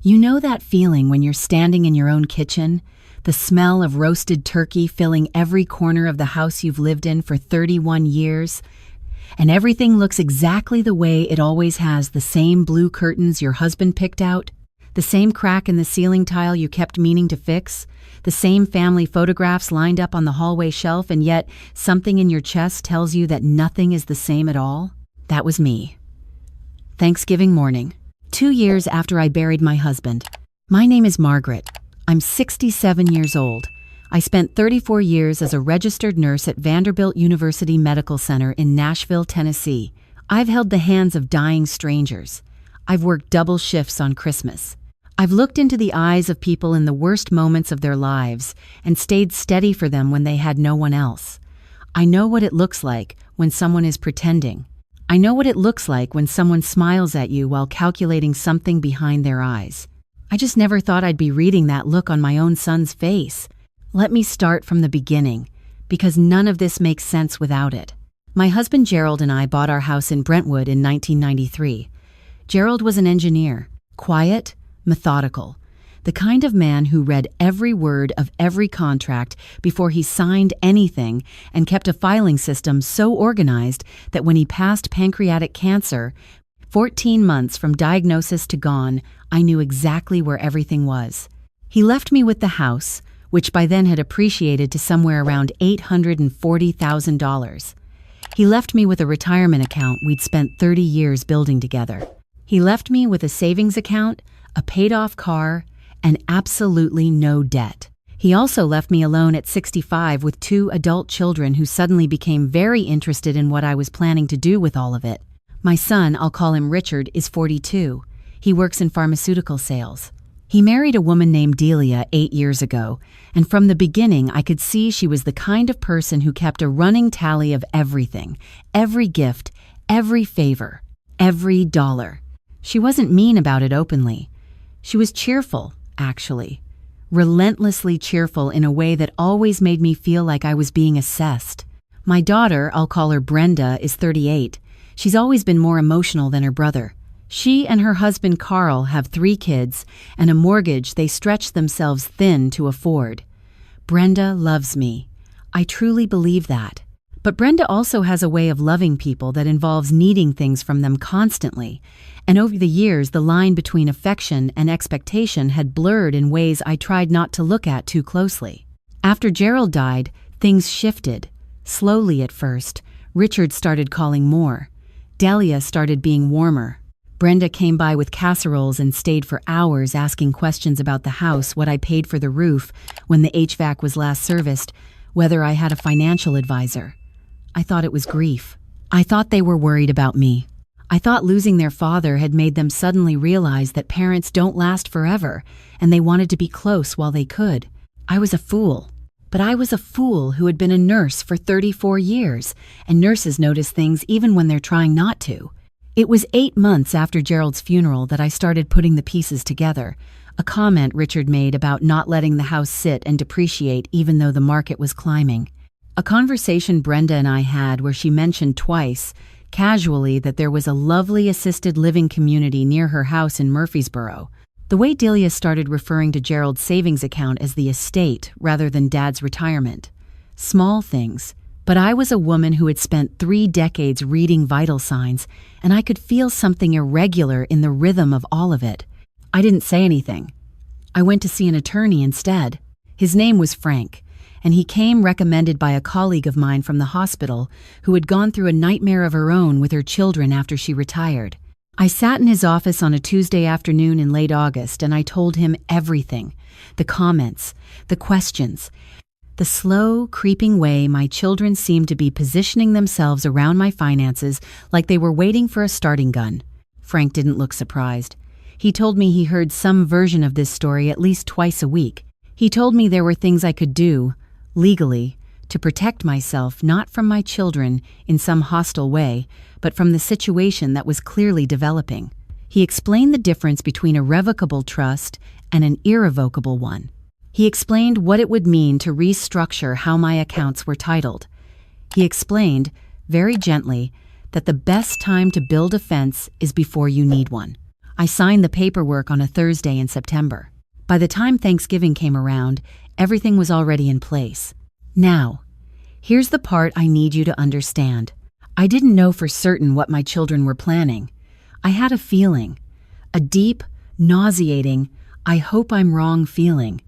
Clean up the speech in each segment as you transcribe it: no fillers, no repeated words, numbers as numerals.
You know that feeling when you're standing in your own kitchen, the smell of roasted turkey filling every corner of the house you've lived in for 31 years, and everything looks exactly the way it always has, the same blue curtains your husband picked out, the same crack in the ceiling tile you kept meaning to fix, the same family photographs lined up on the hallway shelf, and yet something in your chest tells you that nothing is the same at all? That was me. Thanksgiving morning, 2 years after I buried my husband. My name is Margaret. I'm 67 years old. I spent 34 years as a registered nurse at Vanderbilt University Medical Center in Nashville, Tennessee. I've held the hands of dying strangers. I've worked double shifts on Christmas. I've looked into the eyes of people in the worst moments of their lives and stayed steady for them when they had no one else. I know what it looks like when someone is pretending. I know what it looks like when someone smiles at you while calculating something behind their eyes. I just never thought I'd be reading that look on my own son's face. Let me start from the beginning, because none of this makes sense without it. My husband Gerald and I bought our house in Brentwood in 1993. Gerald was an engineer, quiet, methodical, the kind of man who read every word of every contract before he signed anything and kept a filing system so organized that when he passed pancreatic cancer, 14 months from diagnosis to gone, I knew exactly where everything was. He left me with the house, which by then had appreciated to somewhere around $840,000. He left me with a retirement account we'd spent 30 years building together. He left me with a savings account, a paid-off car, and absolutely no debt. He also left me alone at 65 with 2 adult children who suddenly became very interested in what I was planning to do with all of it. My son, I'll call him Richard, is 42. He works in pharmaceutical sales. He married a woman named Delia 8 years ago, and from the beginning I could see she was the kind of person who kept a running tally of everything, every gift, every favor, every dollar. She wasn't mean about it openly. She was cheerful, actually. Relentlessly cheerful in a way that always made me feel like I was being assessed. My daughter, I'll call her Brenda, is 38. She's always been more emotional than her brother. She and her husband Carl have 3 kids and a mortgage they stretch themselves thin to afford. Brenda loves me. I truly believe that. But Brenda also has a way of loving people that involves needing things from them constantly. And over the years, the line between affection and expectation had blurred in ways I tried not to look at too closely. After Gerald died, things shifted. Slowly at first, Richard started calling more. Delia started being warmer. Brenda came by with casseroles and stayed for hours asking questions about the house, what I paid for the roof, when the HVAC was last serviced, whether I had a financial advisor. I thought it was grief. I thought they were worried about me. I thought losing their father had made them suddenly realize that parents don't last forever, and they wanted to be close while they could. I was a fool. But I was a fool who had been a nurse for 34 years, and nurses notice things even when they're trying not to. It was 8 months after Gerald's funeral that I started putting the pieces together, a comment Richard made about not letting the house sit and depreciate even though the market was climbing. A conversation Brenda and I had where she mentioned twice, casually, that there was a lovely assisted living community near her house in Murfreesboro. The way Delia started referring to Gerald's savings account as the estate rather than Dad's retirement. Small things, but I was a woman who had spent 3 decades reading vital signs, and I could feel something irregular in the rhythm of all of it. I didn't say anything. I went to see an attorney instead. His name was Frank, and he came recommended by a colleague of mine from the hospital who had gone through a nightmare of her own with her children after she retired. I sat in his office on a Tuesday afternoon in late August, and I told him everything. The comments, the questions, the slow, creeping way my children seemed to be positioning themselves around my finances like they were waiting for a starting gun. Frank didn't look surprised. He told me he heard some version of this story at least twice a week. He told me there were things I could do, legally, to protect myself not from my children in some hostile way, but from the situation that was clearly developing. He explained the difference between a revocable trust and an irrevocable one. He explained what it would mean to restructure how my accounts were titled. He explained, very gently, that the best time to build a fence is before you need one. I signed the paperwork on a Thursday in September. By the time Thanksgiving came around, everything was already in place. Now, here's the part I need you to understand. I didn't know for certain what my children were planning. I had a feeling, a deep, nauseating, I hope I'm wrong feeling,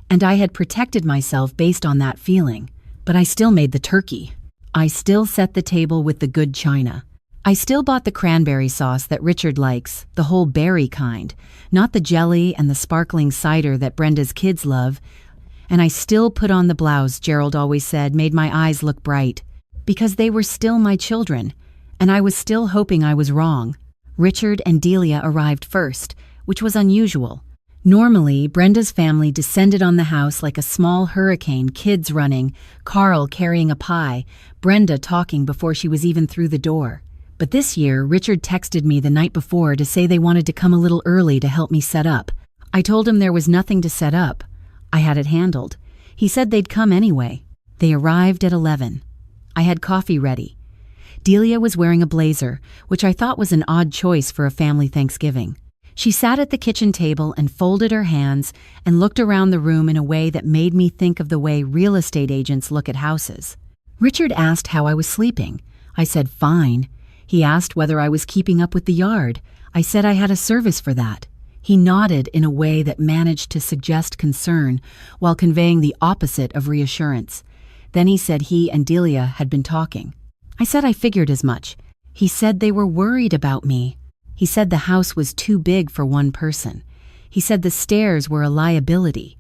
and I had protected myself based on that feeling. But I still made the turkey. I still set the table with the good china. I still bought the cranberry sauce that Richard likes, the whole berry kind, not the jelly and the sparkling cider that Brenda's kids love. And I still put on the blouse Gerald always said made my eyes look bright, because they were still my children, and I was still hoping I was wrong. Richard and Delia arrived first, which was unusual. Normally, Brenda's family descended on the house like a small hurricane, kids running, Carl carrying a pie, Brenda talking before she was even through the door. But this year, Richard texted me the night before to say they wanted to come a little early to help me set up. I told him there was nothing to set up. I had it handled. He said they'd come anyway. They arrived at 11. I had coffee ready. Delia was wearing a blazer, which I thought was an odd choice for a family Thanksgiving. She sat at the kitchen table and folded her hands and looked around the room in a way that made me think of the way real estate agents look at houses. Richard asked how I was sleeping. I said fine. He asked whether I was keeping up with the yard. I said I had a service for that. He nodded in a way that managed to suggest concern while conveying the opposite of reassurance. Then he said he and Delia had been talking. I said I figured as much. He said they were worried about me. He said the house was too big for one person. He said the stairs were a liability.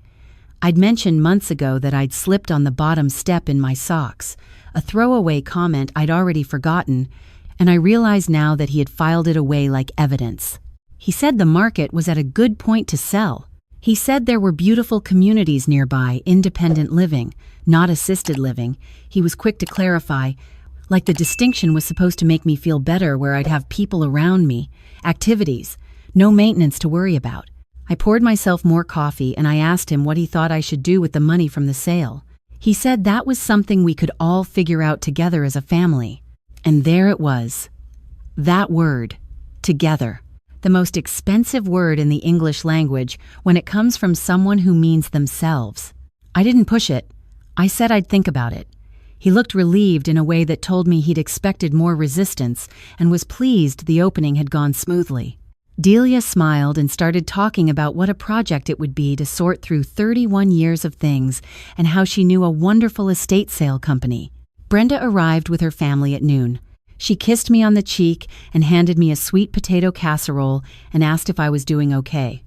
I'd mentioned months ago that I'd slipped on the bottom step in my socks, a throwaway comment I'd already forgotten, and I realized now that he had filed it away like evidence. He said the market was at a good point to sell. He said there were beautiful communities nearby, independent living, not assisted living. He was quick to clarify, like the distinction was supposed to make me feel better where I'd have people around me, activities, no maintenance to worry about. I poured myself more coffee and I asked him what he thought I should do with the money from the sale. He said that was something we could all figure out together as a family. And there it was. That word, together. The most expensive word in the English language when it comes from someone who means themselves. I didn't push it. I said I'd think about it. He looked relieved in a way that told me he'd expected more resistance and was pleased the opening had gone smoothly. Delia smiled and started talking about what a project it would be to sort through 31 years of things and how she knew a wonderful estate sale company. Brenda arrived with her family at noon. She kissed me on the cheek and handed me a sweet potato casserole and asked if I was doing okay.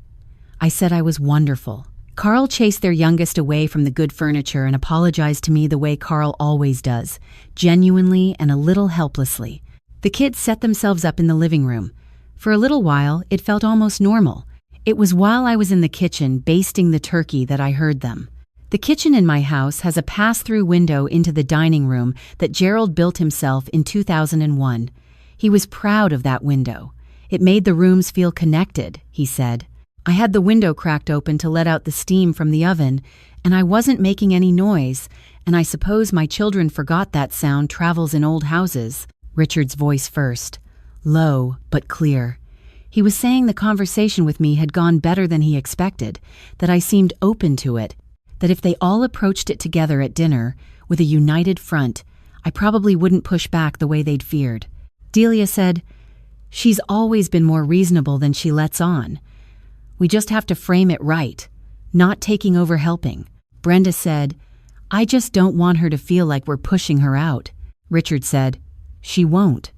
I said I was wonderful. Carl chased their youngest away from the good furniture and apologized to me the way Carl always does, genuinely and a little helplessly. The kids set themselves up in the living room. For a little while, it felt almost normal. It was while I was in the kitchen basting the turkey that I heard them. The kitchen in my house has a pass-through window into the dining room that Gerald built himself in 2001. He was proud of that window. It made the rooms feel connected, he said. I had the window cracked open to let out the steam from the oven, and I wasn't making any noise, and I suppose my children forgot that sound travels in old houses. Richard's voice first, low but clear. He was saying the conversation with me had gone better than he expected, that I seemed open to it, that if they all approached it together at dinner, with a united front, I probably wouldn't push back the way they'd feared. Delia said, "She's always been more reasonable than she lets on. We just have to frame it right, not taking over helping." Brenda said, "I just don't want her to feel like we're pushing her out." Richard said, "She won't.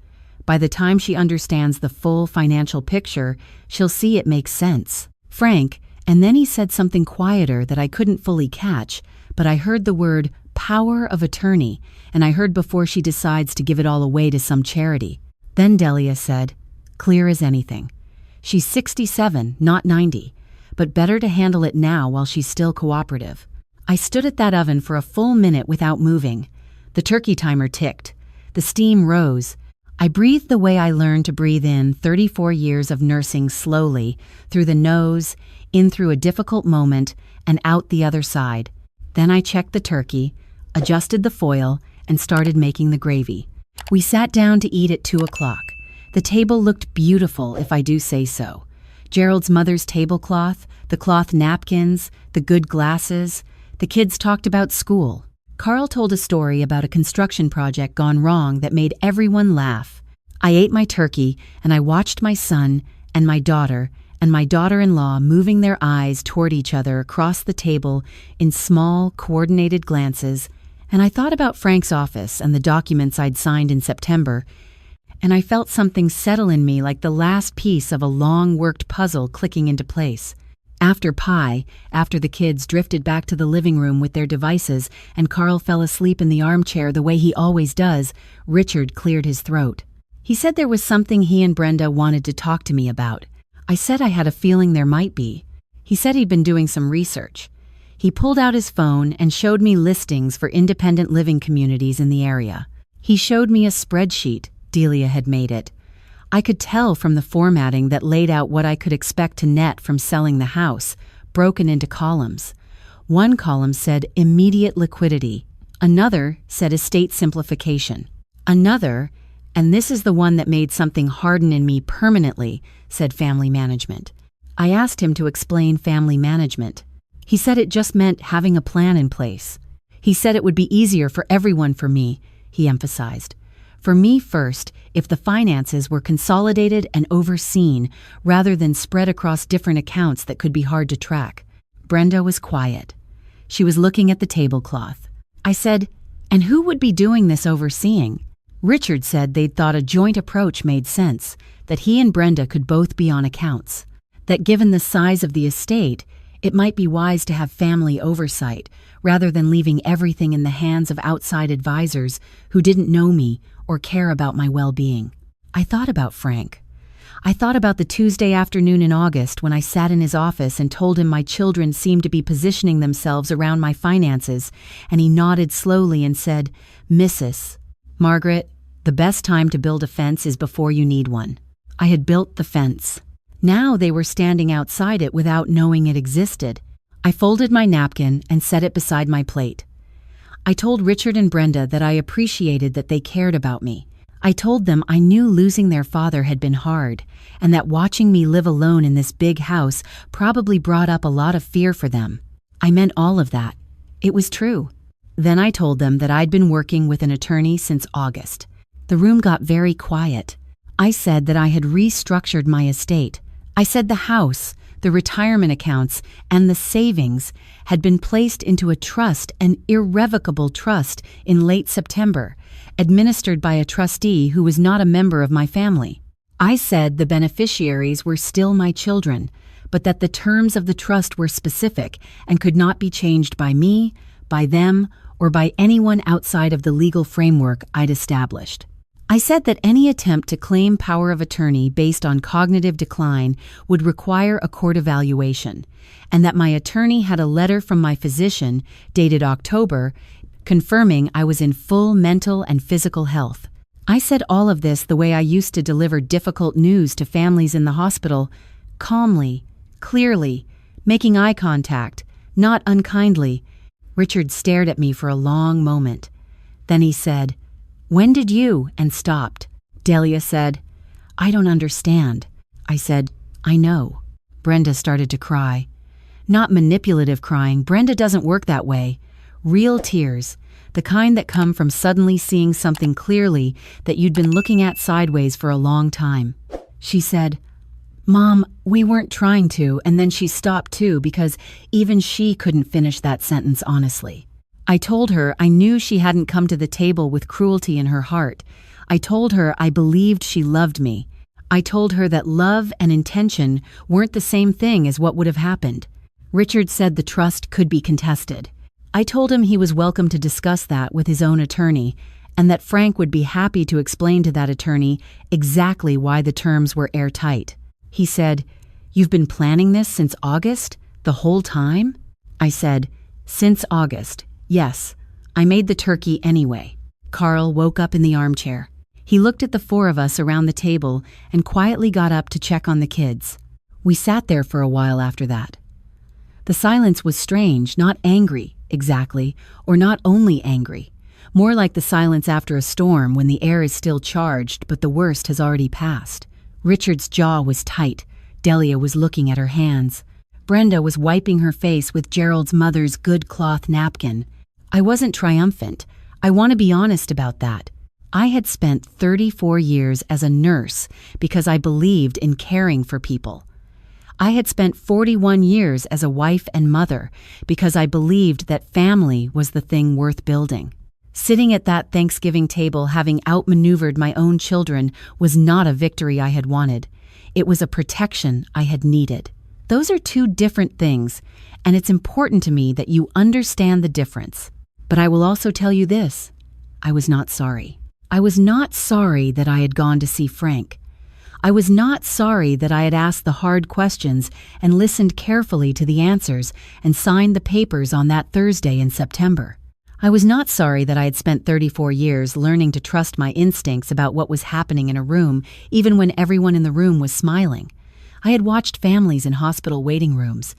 By the time she understands the full financial picture, she'll see it makes sense." Frank, and then he said something quieter that I couldn't fully catch, but I heard the word power of attorney, and I heard before she decides to give it all away to some charity. Then Delia said, clear as anything. She's 67, not 90, but better to handle it now while she's still cooperative. I stood at that oven for a full minute without moving. The turkey timer ticked. The steam rose. I breathed the way I learned to breathe in 34 years of nursing slowly, through the nose, in through a difficult moment, and out the other side. Then I checked the turkey, adjusted the foil, and started making the gravy. We sat down to eat at 2 o'clock. The table looked beautiful, if I do say so. Gerald's mother's tablecloth, the cloth napkins, the good glasses. The kids talked about school. Carl told a story about a construction project gone wrong that made everyone laugh. I ate my turkey, and I watched my son and my daughter-in-law moving their eyes toward each other across the table in small, coordinated glances, and I thought about Frank's office and the documents I'd signed in September, and I felt something settle in me like the last piece of a long-worked puzzle clicking into place. After pie, after the kids drifted back to the living room with their devices and Carl fell asleep in the armchair the way he always does, Richard cleared his throat. He said there was something he and Brenda wanted to talk to me about. I said I had a feeling there might be. He said he'd been doing some research. He pulled out his phone and showed me listings for independent living communities in the area. He showed me a spreadsheet. Delia had made it. I could tell from the formatting that laid out what I could expect to net from selling the house, broken into columns. One column said immediate liquidity. Another said estate simplification. Another, and this is the one that made something harden in me permanently, said family management. I asked him to explain family management. He said it just meant having a plan in place. He said it would be easier for everyone for me, he emphasized. For me first, if the finances were consolidated and overseen rather than spread across different accounts that could be hard to track. Brenda was quiet. She was looking at the tablecloth. I said, "And who would be doing this overseeing?" Richard said they'd thought a joint approach made sense, that he and Brenda could both be on accounts, that given the size of the estate, it might be wise to have family oversight rather than leaving everything in the hands of outside advisors who didn't know me or care about my well-being. I thought about Frank. I thought about the Tuesday afternoon in August when I sat in his office and told him my children seemed to be positioning themselves around my finances, and he nodded slowly and said, "Mrs. Margaret, the best time to build a fence is before you need one." I had built the fence. Now they were standing outside it without knowing it existed. I folded my napkin and set it beside my plate. I told Richard and Brenda that I appreciated that they cared about me. I told them I knew losing their father had been hard, and that watching me live alone in this big house probably brought up a lot of fear for them. I meant all of that. It was true. Then I told them that I'd been working with an attorney since August. The room got very quiet. I said that I had restructured my estate. I said the house, the retirement accounts, and the savings had been placed into a trust, an irrevocable trust, in late September, administered by a trustee who was not a member of my family. I said the beneficiaries were still my children, but that the terms of the trust were specific and could not be changed by me, by them, or by anyone outside of the legal framework I'd established. I said that any attempt to claim power of attorney based on cognitive decline would require a court evaluation, and that my attorney had a letter from my physician, dated October, confirming I was in full mental and physical health. I said all of this the way I used to deliver difficult news to families in the hospital, calmly, clearly, making eye contact, not unkindly. Richard stared at me for a long moment. Then he said, "When did you?" and stopped. Delia said, "I don't understand." I said, "I know." Brenda started to cry. Not manipulative crying. Brenda doesn't work that way. Real tears, the kind that come from suddenly seeing something clearly that you'd been looking at sideways for a long time. She said, "Mom, we weren't trying to," and then she stopped too because even she couldn't finish that sentence honestly. I told her I knew she hadn't come to the table with cruelty in her heart. I told her I believed she loved me. I told her that love and intention weren't the same thing as what would have happened. Richard said the trust could be contested. I told him he was welcome to discuss that with his own attorney, and that Frank would be happy to explain to that attorney exactly why the terms were airtight. He said, "You've been planning this since August? The whole time?" I said, "Since August. Yes, I made the turkey anyway." Carl woke up in the armchair. He looked at the four of us around the table and quietly got up to check on the kids. We sat there for a while after that. The silence was strange, not angry, exactly, or not only angry. More like the silence after a storm when the air is still charged but the worst has already passed. Richard's jaw was tight. Delia was looking at her hands. Brenda was wiping her face with Gerald's mother's good cloth napkin. I wasn't triumphant. I want to be honest about that. I had spent 34 years as a nurse because I believed in caring for people. I had spent 41 years as a wife and mother because I believed that family was the thing worth building. Sitting at that Thanksgiving table having outmaneuvered my own children was not a victory I had wanted. It was a protection I had needed. Those are two different things, and it's important to me that you understand the difference. But I will also tell you this: I was not sorry. I was not sorry that I had gone to see Frank. I was not sorry that I had asked the hard questions and listened carefully to the answers and signed the papers on that Thursday in September. I was not sorry that I had spent 34 years learning to trust my instincts about what was happening in a room, even when everyone in the room was smiling. I had watched families in hospital waiting rooms.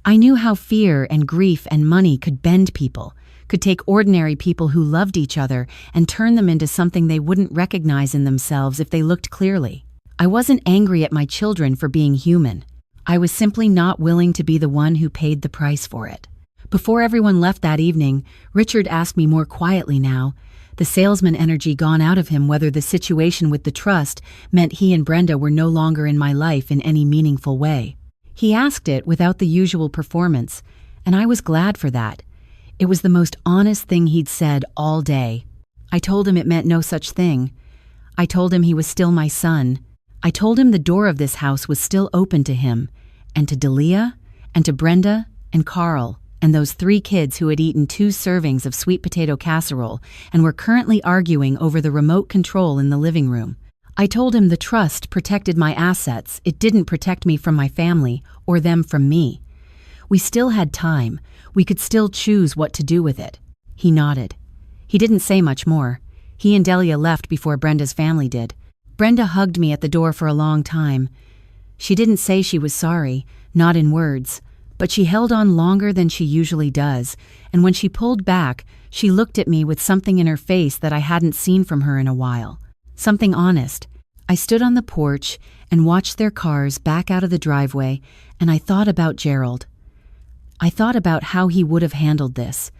I knew how fear and grief and money could bend people, could take ordinary people who loved each other and turn them into something they wouldn't recognize in themselves if they looked clearly. I wasn't angry at my children for being human. I was simply not willing to be the one who paid the price for it. Before everyone left that evening, Richard asked me more quietly now, the salesman energy gone out of him, whether the situation with the trust meant he and Brenda were no longer in my life in any meaningful way. He asked it without the usual performance, and I was glad for that. It was the most honest thing he'd said all day. I told him it meant no such thing. I told him he was still my son. I told him the door of this house was still open to him, and to Delia, and to Brenda, and Carl, and those 3 kids who had eaten 2 servings of sweet potato casserole and were currently arguing over the remote control in the living room. I told him the trust protected my assets. It didn't protect me from my family, or them from me. We still had time. We could still choose what to do with it. He nodded. He didn't say much more. He and Delia left before Brenda's family did. Brenda hugged me at the door for a long time. She didn't say she was sorry, not in words, but she held on longer than she usually does, and when she pulled back, she looked at me with something in her face that I hadn't seen from her in a while. Something honest. I stood on the porch and watched their cars back out of the driveway, and I thought about Gerald. I thought about how he would have handled this.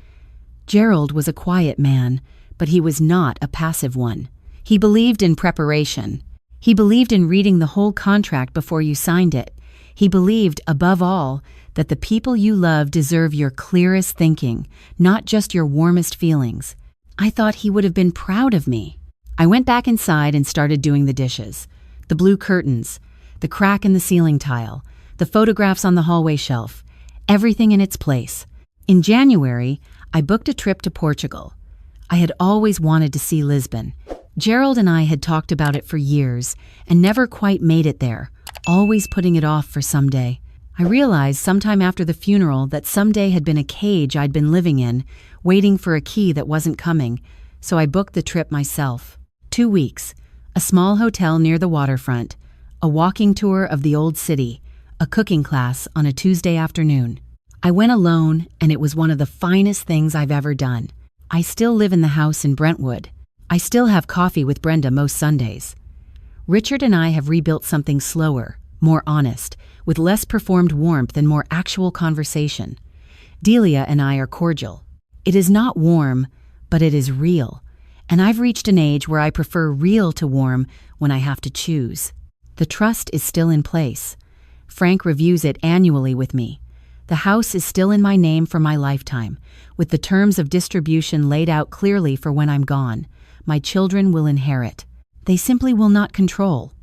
Gerald was a quiet man, but he was not a passive one. He believed in preparation. He believed in reading the whole contract before you signed it. He believed, above all, that the people you love deserve your clearest thinking, not just your warmest feelings. I thought he would have been proud of me. I went back inside and started doing the dishes. The blue curtains, the crack in the ceiling tile, the photographs on the hallway shelf, everything in its place. In January, I booked a trip to Portugal. I had always wanted to see Lisbon. Gerald and I had talked about it for years and never quite made it there, always putting it off for someday. I realized sometime after the funeral that someday had been a cage I'd been living in, waiting for a key that wasn't coming, so I booked the trip myself. 2 weeks, a small hotel near the waterfront, a walking tour of the old city, a cooking class on a Tuesday afternoon. I went alone, and it was one of the finest things I've ever done. I still live in the house in Brentwood. I still have coffee with Brenda most Sundays. Richard and I have rebuilt something slower, more honest, with less performed warmth and more actual conversation. Delia and I are cordial. It is not warm, but it is real, and I've reached an age where I prefer real to warm when I have to choose. The trust is still in place. Frank reviews it annually with me. The house is still in my name for my lifetime, with the terms of distribution laid out clearly for when I'm gone. My children will inherit. They simply will not control.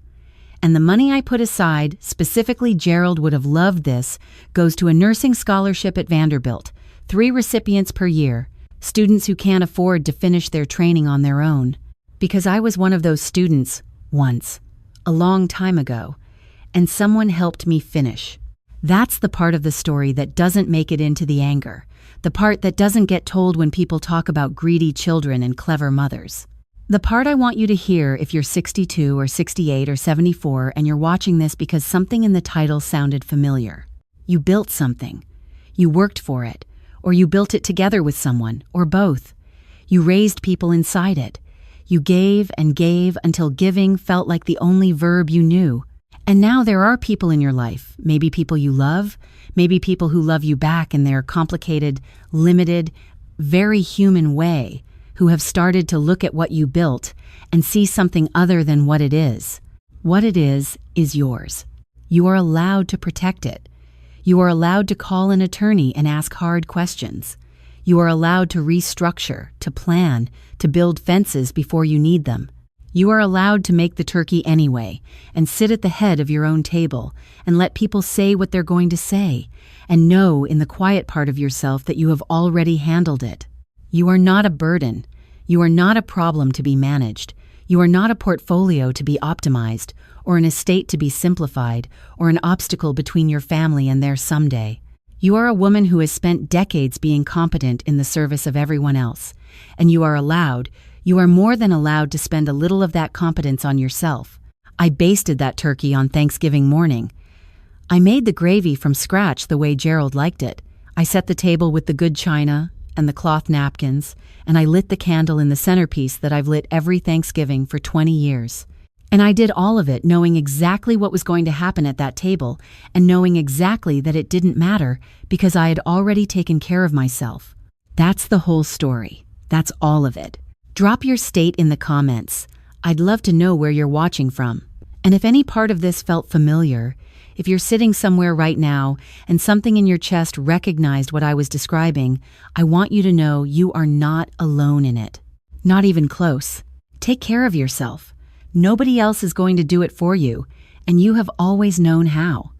And the money I put aside, specifically Gerald would have loved this, goes to a nursing scholarship at Vanderbilt, 3 recipients per year, students who can't afford to finish their training on their own. Because I was one of those students, once, a long time ago, and someone helped me finish. That's the part of the story that doesn't make it into the anger, the part that doesn't get told when people talk about greedy children and clever mothers. The part I want you to hear if you're 62 or 68 or 74 and you're watching this because something in the title sounded familiar. You built something. You worked for it, or you built it together with someone, or both. You raised people inside it. You gave and gave until giving felt like the only verb you knew. And now there are people in your life, maybe people you love, maybe people who love you back in their complicated, limited, very human way, who have started to look at what you built and see something other than what it is. What it is yours. You are allowed to protect it. You are allowed to call an attorney and ask hard questions. You are allowed to restructure, to plan, to build fences before you need them. You are allowed to make the turkey anyway and sit at the head of your own table and let people say what they're going to say and know in the quiet part of yourself that you have already handled it. You are not a burden. You are not a problem to be managed. You are not a portfolio to be optimized or an estate to be simplified or an obstacle between your family and theirs someday. You are a woman who has spent decades being competent in the service of everyone else, and you are more than allowed to spend a little of that competence on yourself. I basted that turkey on Thanksgiving morning. I made the gravy from scratch the way Gerald liked it. I set the table with the good china and the cloth napkins, and I lit the candle in the centerpiece that I've lit every Thanksgiving for 20 years. And I did all of it knowing exactly what was going to happen at that table and knowing exactly that it didn't matter because I had already taken care of myself. That's the whole story. That's all of it. Drop your state in the comments. I'd love to know where you're watching from. And if any part of this felt familiar, if you're sitting somewhere right now and something in your chest recognized what I was describing, I want you to know you are not alone in it. Not even close. Take care of yourself. Nobody else is going to do it for you, and you have always known how.